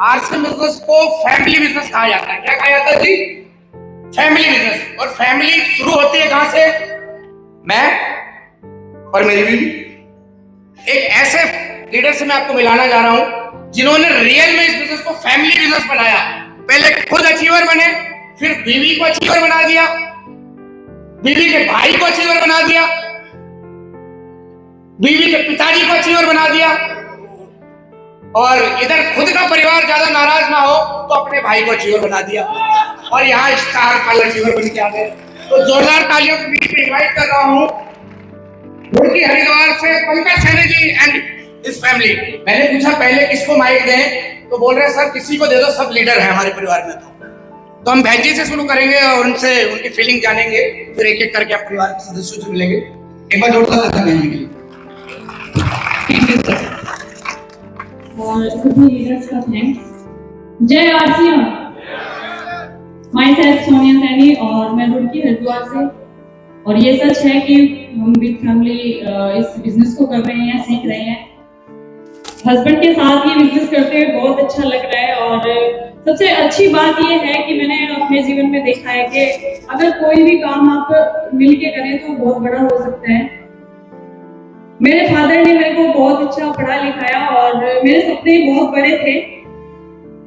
RCM business को family business कहा जाता है। क्या कहा जाता है जी? Family business. और फैमिली शुरू होती है कहां से? मैं और मेरी बीवी। एक ऐसे लीडर से मैं आपको मिलाना जा रहा हूं जिन्होंने रियल में इस बिजनेस को फैमिली बिजनेस बनाया। पहले खुद अचीवर बने, फिर बीवी को अचीवर बना दिया, बीवी के भाई को अचीवर बना दिया, बीवी के पिताजी को अचीवर बना दिया, और इधर खुद का परिवार ज्यादा नाराज ना हो तो अपने भाई को अचीवर बना दिया, और यहाँ स्टार कलर अचीवर बन के आ गए। तो जोरदार तालियों के बीच में इनवाइट कर रहा हूँ रुड़की हरिद्वार से पंकज सैनी जी एंड इस फैमिली। मैंने पूछा पहले किसको माइक दें, तो बोल रहे सर किसी को दे दो, सब लीडर है हमारे परिवार में। तो हम बहन जी से शुरू करेंगे और उनसे उनकी फीलिंग जानेंगे, फिर एक एक करके आप परिवार के सदस्यों से मिलेंगे। एक बार जोरदार तालियां बहन जी के लिए। और सभी लीडर्स का थैंक्स। जय RCM. My self Sonia Saini और मैं रुड़की हरिद्वार से। और ये सच है कि हम विद फैमिली इस बिजनेस को कर रहे हैं, सीख रहे हैं। हस्बैंड के साथ ये बिजनेस करते हुए बहुत अच्छा लग रहा है। और सबसे अच्छी बात ये है कि मैंने अपने जीवन में देखा है कि अगर कोई भी काम आप मिलके करें तो बहुत बड़ा हो सकता है। मेरे फादर ने मेरे को बहुत अच्छा पढ़ा लिखाया और मेरे सपने बहुत बड़े थे,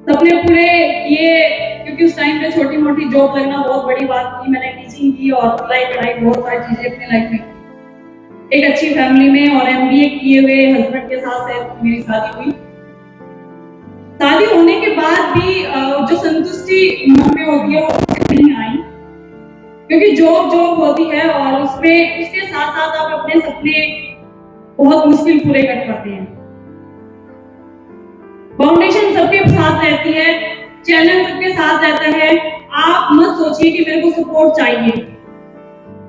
सपने पूरे किए, क्योंकि उस टाइम पे छोटी मोटी जॉब लगना बहुत बड़ी बात थी। मैंने टीचिंग की और पढ़ाई बहुत सारी चीजें अपने लाइफ में, एक अच्छी फैमिली में और एमबीए किए हुए हस्बैंड के साथ मेरी शादी हुई। शादी होने के बाद भी जो संतुष्टि मन में होती है वो नहीं आई, क्योंकि जॉब होती है और उसमें उसके साथ साथ आप अपने सपने बहुत मुश्किल पूरे कर पाते हैं। फाउंडेशन सबके साथ रहती है, चैलेंज सबके साथ रहता है। आप मत सोचिए कि मेरे को सपोर्ट चाहिए।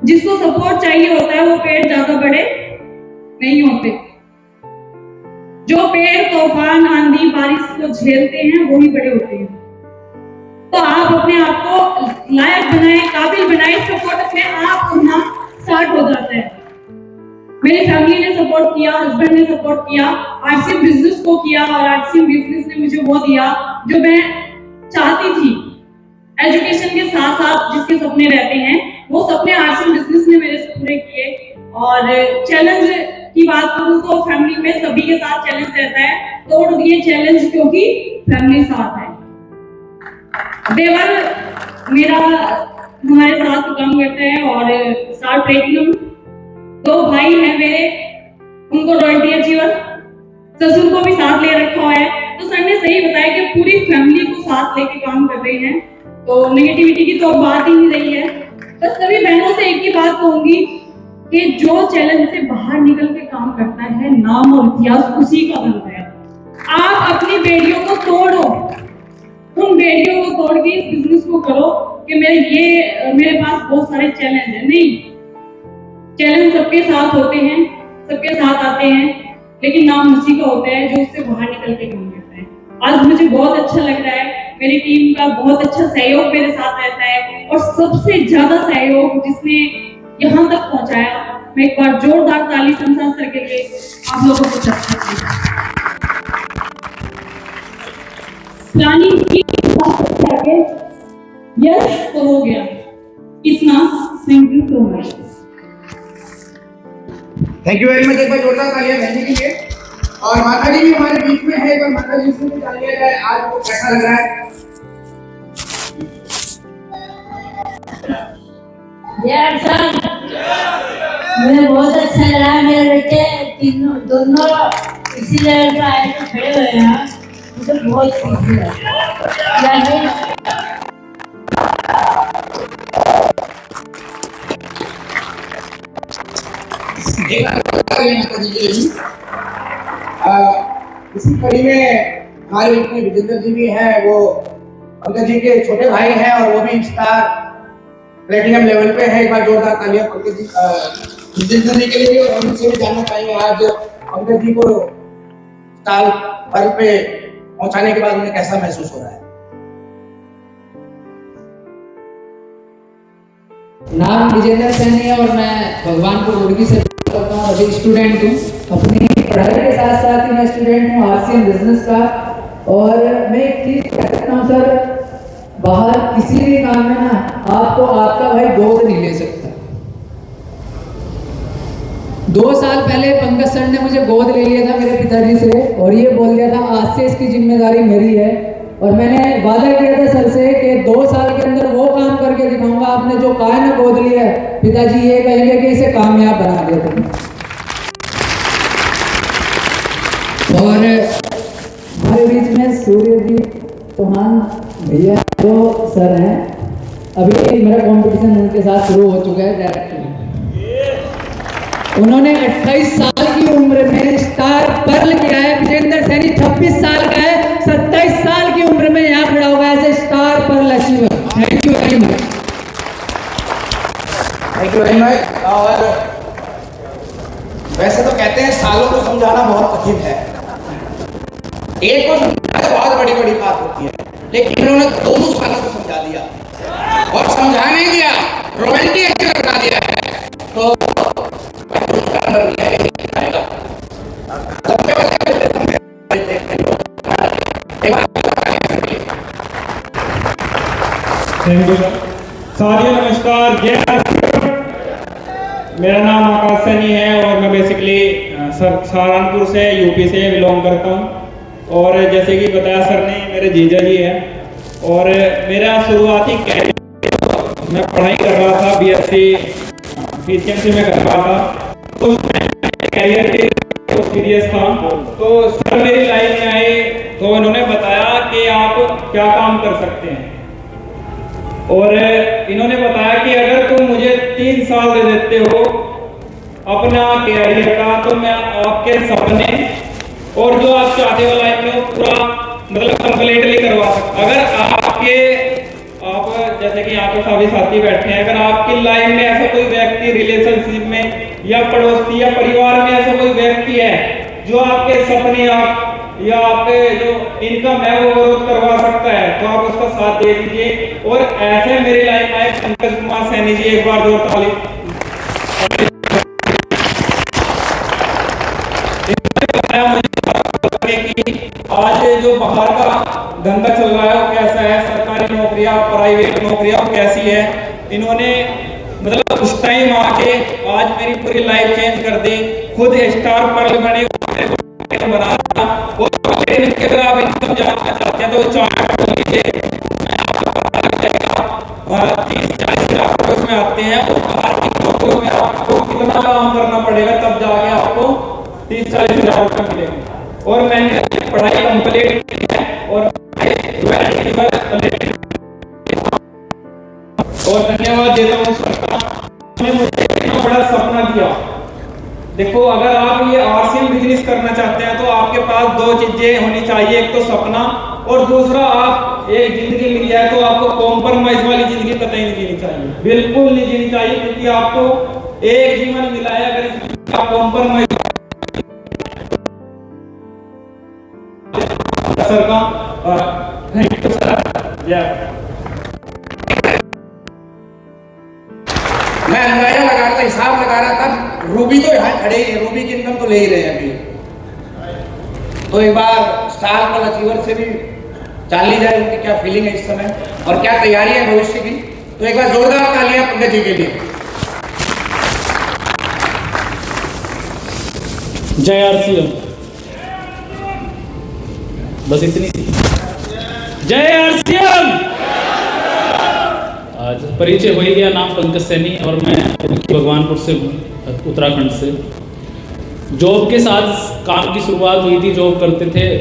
जिसको सपोर्ट चाहिए होता है वो पेड़ ज्यादा बड़े नहीं होते। जो पेड़ तूफान आंधी बारिश को झेलते हैं वही बड़े होते हैं। तो आप अपने आप को लायक बनाए, काबिल बनाए, सपोर्ट अपने आप करना स्टार्ट हो जाता है। मेरी फैमिली ने सपोर्ट किया, हस्बैंड ने सपोर्ट किया, आरसीएम बिजनेस को किया और आरसीएम बिजनेस ने मुझे वो दिया जो मैं चाहती थी। एजुकेशन के साथ साथ जिसके सपने रहते हैं वो सपने आरसीएम बिजनेस ने मेरे से पूरे किए। और चैलेंज की बात करूं तो फैमिली में सभी के साथ चैलेंज रहता है, तोड़ दिए चैलेंज क्योंकि फैमिली साथ है। देवर मेरा हमारे साथ काम करता है और स्टार प्लेटिनम। दो भाई हैं मेरे, उनको रॉयल्टी अचीवर, ससुर को भी साथ ले रखा हुआ है। तो सर ने सही बताया कि पूरी फैमिली को साथ लेके काम कर रहे हैं, तो नेगेटिविटी की तो बात ही नहीं रही है। बस सभी बहनों से एक ही बात कहूंगी कि जो चैलेंज से बाहर निकल के काम करता है, नाम और इतिहास उसी का बनता है। आप अपनी बेड़ियों को तोड़ो, उन बेड़ियों को तोड़ के इस बिजनेस को करो कि मेरे पास बहुत सारे चैलेंज है। नहीं, चैलेंज सबके साथ होते हैं, सबके साथ आते हैं, लेकिन नाम उसी का होता है जो उससे बाहर निकल के काम करता है। आज मुझे बहुत अच्छा लग रहा है, मेरी टीम का बहुत अच्छा सहयोग मेरे साथ रहता है और सबसे ज्यादा सहयोग जिसने यहाँ तक पहुंचाया, मैं एक बार जोरदार ताली संसार सर के लिए आप लोगों को चाहती हूँ। प्लानिंग की यस तो हो गया, इतना thank you so much. Thank you very much. एक बार जोरदार तालियां बहन जी के लिए। और माता जी भी हमारे बीच में है, एक बार माता जी से भी जान लिया जाए आज वो कैसा लग रहा है। मुझे बहुत अच्छा लगा। मेरे बेटे दोनों इसी लेवल पर आए तो खड़े हुए हैं, मुझे बहुत खुशी लगी। इसी कड़ी में हमारे बीच में विजेंद्र जी भी हैं, वो पंकज जी के छोटे भाई हैं और वो भी स्टार प्लेटिनम लेवल पे है। एक बार जोरदार तालियां पंकज जी विजेंद्र जी के लिए। और उनसे भी जानना चाहेंगे आज पंकज जी को स्टार पर पे पहुंचाने के बाद उन्हें कैसा महसूस हो रहा है। नाम विजेंद्र सैनी है और मैं भगवान को रुड़की से करता हूँ। अभी स्टूडेंट हूँ, अपनी पढ़ाई के साथ साथ ही मैं स्टूडेंट हूँ आरसीएम बिजनेस का। और मैं एक चीज कह सकता हूँ सर, बाहर किसी भी काम में ना आपको आपका भाई गोद नहीं ले सकता। 2 साल पहले पंकज सर ने मुझे गोद ले लिया था मेरे पिताजी से और ये बोल दिया था आज से इसकी जिम्मेदारी मेरी है। और मैंने वादा किया था सर से कि 2 साल के अंदर वो काम करके दिखाऊंगा। आपने जो कहा है ना गोद लिया है, पिताजी ये कहेंगे कि इसे कामयाब बना दिया तुमने। और हमारे बीच में सूर्यजीत चौहान भैया जो सर हैं, अभी मेरा कंपटीशन उनके साथ शुरू हो चुका है डायरेक्टली। उन्होंने 28 साल की उम्र में स्टार पर्ल किया है। विजेंद्र सैनी 26 साल का है, 27 साल की उम्र में यहाँ खड़ा हुआ है as a star pearl achiever. Thank you very much. Thank you very much. और वैसे तो कहते हैं सालों को समझाना बहुत कठिन है, एक को समझाना तो बहुत बड़ी बड़ी बात होती है, लेकिन इन्होंने दोनों सालों को समझा दिया और समझा नहीं दिया, रॉयल्टी एक्टर बना दिया है। तो थैंक यू सर। साथियों नमस्कार, जय आरसीएम। मेरा नाम आकाश सैनी है और मैं बेसिकली सहारनपुर से यूपी से बिलोंग करता हूँ। और जैसे कि बताया सर ने, मेरे जीजा जी हैं और मेरा शुरुआती कैरियर मैं पढ़ाई कर रहा था, बीएससी पीसीएमसी में कर रहा था। तो कैरियर के तो सीरियस था। तो सर मेरी लाइफ में आए तो इन्होंने बताया कि आप क्या काम कर सकते हैं, और इन्होंने बताया कि अगर तुम मुझे 3 साल दे देते हो अपना कैरियर का, तो मैं आपके सपने और जो आप चाहते हो लाइफ में वो पूरा मतलब कंप्लीटली करवा सकता। अगर आप जैसे कि यहाँ पे सभी साथी बैठे हैं, अगर आपकी लाइफ में ऐसा कोई व्यक्ति रिलेशनशिप में या पड़ोसी या परिवार में ऐसा कोई व्यक्ति है जो आपके सपने या आपके जो इनकम है वो ग्रोथ करवा सकता है, तो आप उसका साथ दे दीजिए। और ऐसे मेरी लाइफ में पंकज कुमार सैनी जी, एक बार जोर ताली। कि आज जो बाहर का धंधा चल रहा है वो कैसा है, सरकारी नौकरियां प्राइवेट नौकरियां कैसी है, इन्होंने मतलब उस टाइम आके आज मेरी पूरी लाइफ चेंज कर दी। खुद स्टार पर्ल बने बना और अगर आप इनकम जानना चाहते हैं तो 30-40 लाख उसमें आते हैं। और बाहर की नौकरियों में आपको कितना काम करना पड़ेगा तब जाके आपको 30-40 लाख रुपये मिलेंगे। और मैंने पढ़ाई कंप्लीट की है और धन्यवाद देता हूँ सरकार ने मुझे इतना बड़ा सपना दिया। देखो, अगर आप ये आरसीएम बिजनेस करना चाहते हैं तो आपके पास 2 चीजें होनी चाहिए, एक तो सपना और दूसरा आप एक जिंदगी मिली है तो आपको कॉम्प्रोमाइज वाली जिंदगी कतई नहीं जीनी चाहिए, बिल्कुल नहीं जीनी चाहिए, क्योंकि आपको एक जीवन मिला है। अगर इसमें आप कॉम्प्रोमाइज सर का थैंक यू सर। मैं अंदाजा लगा रहा था, हिसाब लगा रहा था, रूबी तो यहाँ खड़े ही है, रूबी की इनकम तो ले ही रहे हैं अभी। तो एक बार स्टार पर्ल अचीवर से भी जान ली जाए उनकी क्या फीलिंग है इस समय और क्या तैयारी है भविष्य की। तो एक बार जोरदार तालियां पंकज जी के लिए। जय आरसीएम। बस इतनी सी। जय आरसीएम। आज परिचय हो ही गया, नाम पंकज सैनी और मैं भगवानपुर से हूँ, उत्तराखंड से। जॉब के साथ काम की शुरुआत हुई थी, जॉब करते थे,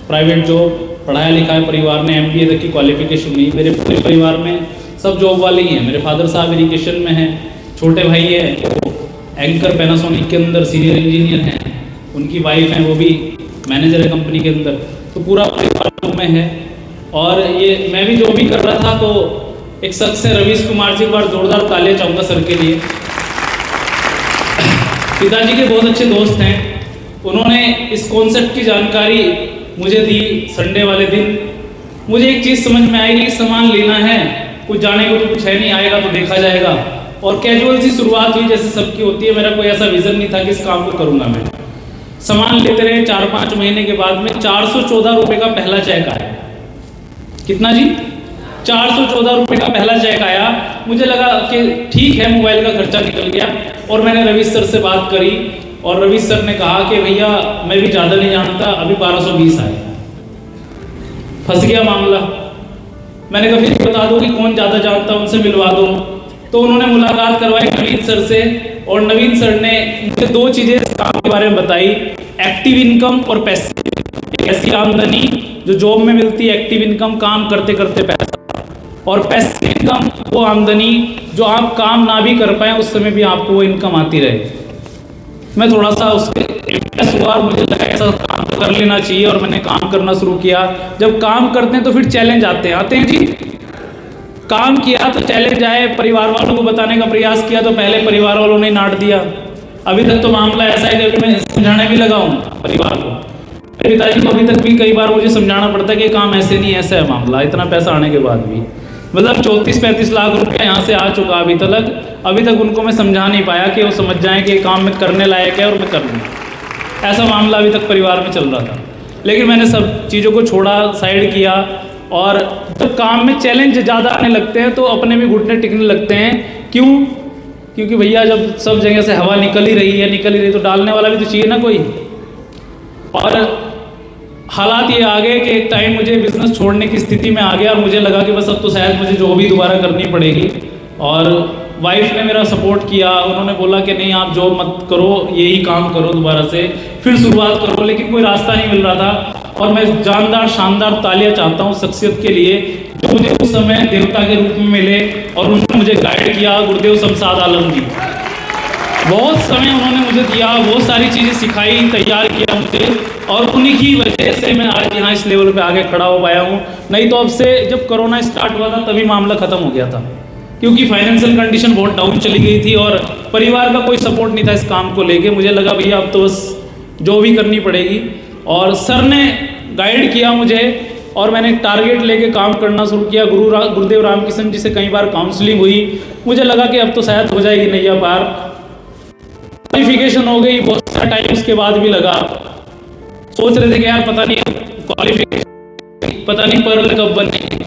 प्राइवेट जॉब, पढ़ाया लिखा है परिवार ने, MBA तक की क्वालिफिकेशन हुई। मेरे पूरे परिवार में सब जॉब वाले ही हैं। मेरे फादर साहब इरिगेशन में हैं, छोटे भाई हैं वो एंकर पैनासोनिक के अंदर सीनियर इंजीनियर हैं, उनकी वाइफ हैं वो भी मैनेजर है कंपनी के अंदर। तो पूरा परिवार में है। और ये मैं भी जो भी कर रहा था, तो एक शख्स है रवीश कुमार जी, एक बार जोरदार तालियां चाहूँगा सर के लिए। पिताजी के बहुत अच्छे दोस्त हैं, उन्होंने इस कॉन्सेप्ट की जानकारी मुझे दी संडे वाले दिन। मुझे एक चीज़ समझ में आई कि सामान लेना है, कुछ जाने को तो कुछ है नहीं, आएगा तो देखा जाएगा। और कैजुअल सी शुरुआत हुई जैसे सबकी होती है। मेरा कोई ऐसा विजन नहीं था कि इस काम को करूँगा मैं। सामान लेते रहे। 4-5 महीने के बाद में 414 रुपये का पहला चेक आया। कितना जी? 414 रुपये का पहला चेक आया। मुझे लगा कि ठीक है, मोबाइल का खर्चा निकल गया। और मैंने रवि सर से बात करी और रवि सर ने कहा कि भैया मैं भी ज़्यादा नहीं जानता, अभी 1220 आए। फंस गया मामला। मैंने कहा फिर बता दो कि कौन ज़्यादा जानता, उनसे मिलवा दो। तो उन्होंने मुलाकात करवाई नवीन सर से, और नवीन सर ने मुझे 2 चीज़ें इस काम के बारे में बताई, एक्टिव इनकम और पैसिव। ऐसी आमदनी जो जॉब में मिलती है, एक्टिव इनकम काम करते करते पैसा, और पैसिव इनकम वो आमदनी जो आप काम ना भी कर पाए उस समय भी आपको वो इनकम आती रहे। मैं थोड़ा सा उसके इम्प्रेस हुआ और मुझे लगा ऐसा काम तो कर लेना चाहिए, और मैंने काम करना शुरू किया। जब काम करते हैं तो फिर चैलेंज आते हैं जी। काम किया तो चैलेंज आए, परिवार वालों को बताने का प्रयास किया तो पहले परिवार वालों ने डांट दिया। अभी तक तो मामला ऐसा है कि मैं समझाने भी लगा हूँ परिवार को। मेरे पिताजी को अभी तक भी कई बार मुझे समझाना पड़ता है कि काम ऐसे नहीं, ऐसा है मामला, इतना पैसा आने के बाद भी। मतलब 34-35 लाख रुपए यहाँ से आ चुका अभी तक उनको मैं समझा नहीं पाया कि वो समझ जाएं कि काम में करने लायक है और मैं कर लूँ। ऐसा मामला अभी तक परिवार में चल रहा था। लेकिन मैंने सब चीज़ों को छोड़ा, साइड किया, और जब काम में चैलेंज ज़्यादा आने लगते हैं तो अपने भी घुटने टिकने लगते हैं। क्यों? क्योंकि भैया जब सब जगह से हवा निकल ही रही तो डालने वाला भी तो चाहिए ना कोई। और हालात ये आ गए कि एक टाइम मुझे बिज़नेस छोड़ने की स्थिति में आ गया, और मुझे लगा कि बस अब तो शायद मुझे जॉब ही दोबारा करनी पड़ेगी। और वाइफ ने मेरा सपोर्ट किया, उन्होंने बोला कि नहीं आप जॉब मत करो, यही काम करो, दोबारा से फिर शुरुआत करो। लेकिन कोई रास्ता नहीं मिल रहा था। और मैं जानदार शानदार तालियां चाहता हूँ शख्सियत के लिए जो मुझे उस समय देवता के रूप में मिले और उन्होंने मुझे गाइड किया, गुरुदेव शमशाद आलम जी। बहुत समय उन्होंने मुझे दिया, बहुत सारी चीज़ें सिखाई, तैयार किया मुझे, और उन्हीं की वजह से मैं आज यहाँ इस लेवल पे आके खड़ा हो पाया हूँ। नहीं तो अब से जब कोरोना स्टार्ट हुआ था तभी मामला ख़त्म हो गया था, क्योंकि फाइनेंशियल कंडीशन बहुत डाउन चली गई थी और परिवार का कोई सपोर्ट नहीं था इस काम को लेके। मुझे लगा भैया अब तो बस जो भी करनी पड़ेगी, और सर ने गाइड किया मुझे और मैंने एक टारगेट लेके काम करना शुरू किया। गुरुदेव रामकिशन जी से कई बार काउंसलिंग हुई। मुझे लगा कि अब तो शायद हो जाएगी नैया पार। क्वालिफिकेशन हो गई, बहुत सारा टाइम उसके बाद भी लगा। सोच रहे थे कि यार पता नहीं क्वालिफिकेशन, पता नहीं पर्ल कब बनेगी।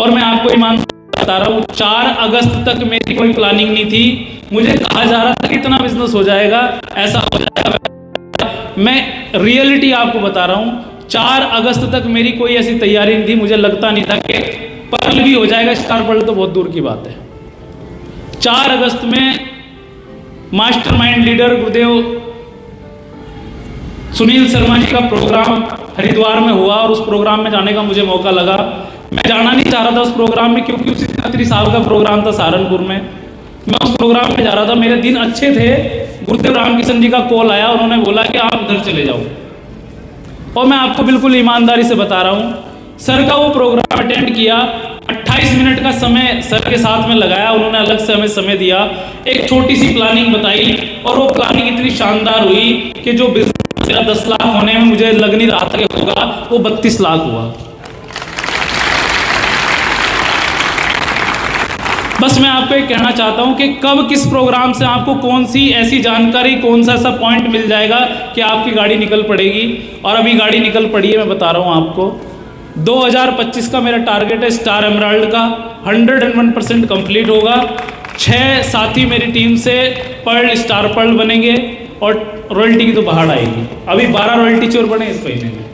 और मैं आपको ईमान बता रहा हूँ, 4 अगस्त तक मेरी कोई प्लानिंग नहीं थी। मुझे कहा जा रहा था कि इतना बिजनेस हो जाएगा, ऐसा हो जाएगा। मैं रियलिटी आपको बता रहा हूँ, 4 अगस्त तक मेरी कोई ऐसी तैयारी नहीं थी। मुझे लगता नहीं था कि पर्ल भी हो जाएगा, स्टार पर्ल तो बहुत दूर की बात है। 4 अगस्त में मास्टरमाइंड लीडर गुरुदेव सुनील शर्मा जी का प्रोग्राम हरिद्वार में हुआ और उस प्रोग्राम में जाने का मुझे मौका लगा। मैं जाना नहीं चाह रहा था उस प्रोग्राम में, क्योंकि उसी 30 साल का प्रोग्राम था सहारनपुर में। मैं उस प्रोग्राम में जा रहा था, मेरे दिन अच्छे थे। गुरुदेव रामकिशन जी का कॉल आया, उन्होंने बोला कि आप घर चले जाओ। और मैं आपको बिल्कुल ईमानदारी से बता रहा हूँ, सर का वो प्रोग्राम अटेंड किया। 28 मिनट का समय सर के साथ में लगाया, उन्होंने अलग से हमें समय दिया, एक छोटी सी प्लानिंग बताई, और वो प्लानिंग इतनी शानदार हुई कि जो बिजनेस मेरा 10 लाख होने में मुझे लग नहीं रहा था कि होगा, वो 32 लाख हुआ। बस मैं आपको एक कहना चाहता हूं कि कब किस प्रोग्राम से आपको कौन सी ऐसी जानकारी, कौन सा ऐसा पॉइंट मिल जाएगा कि आपकी गाड़ी निकल पड़ेगी। और अभी गाड़ी निकल पड़ी है, मैं बता रहा हूं आपको। 2025 का मेरा टारगेट है स्टार एमराल्ड का, 101% कंप्लीट होगा। 6 साथी मेरी टीम से पर्ल स्टार पर्ल बनेंगे और रॉयल्टी की तो पहाड़ आएगी। अभी 12 रॉयल्टी चोर बने इस महीने में।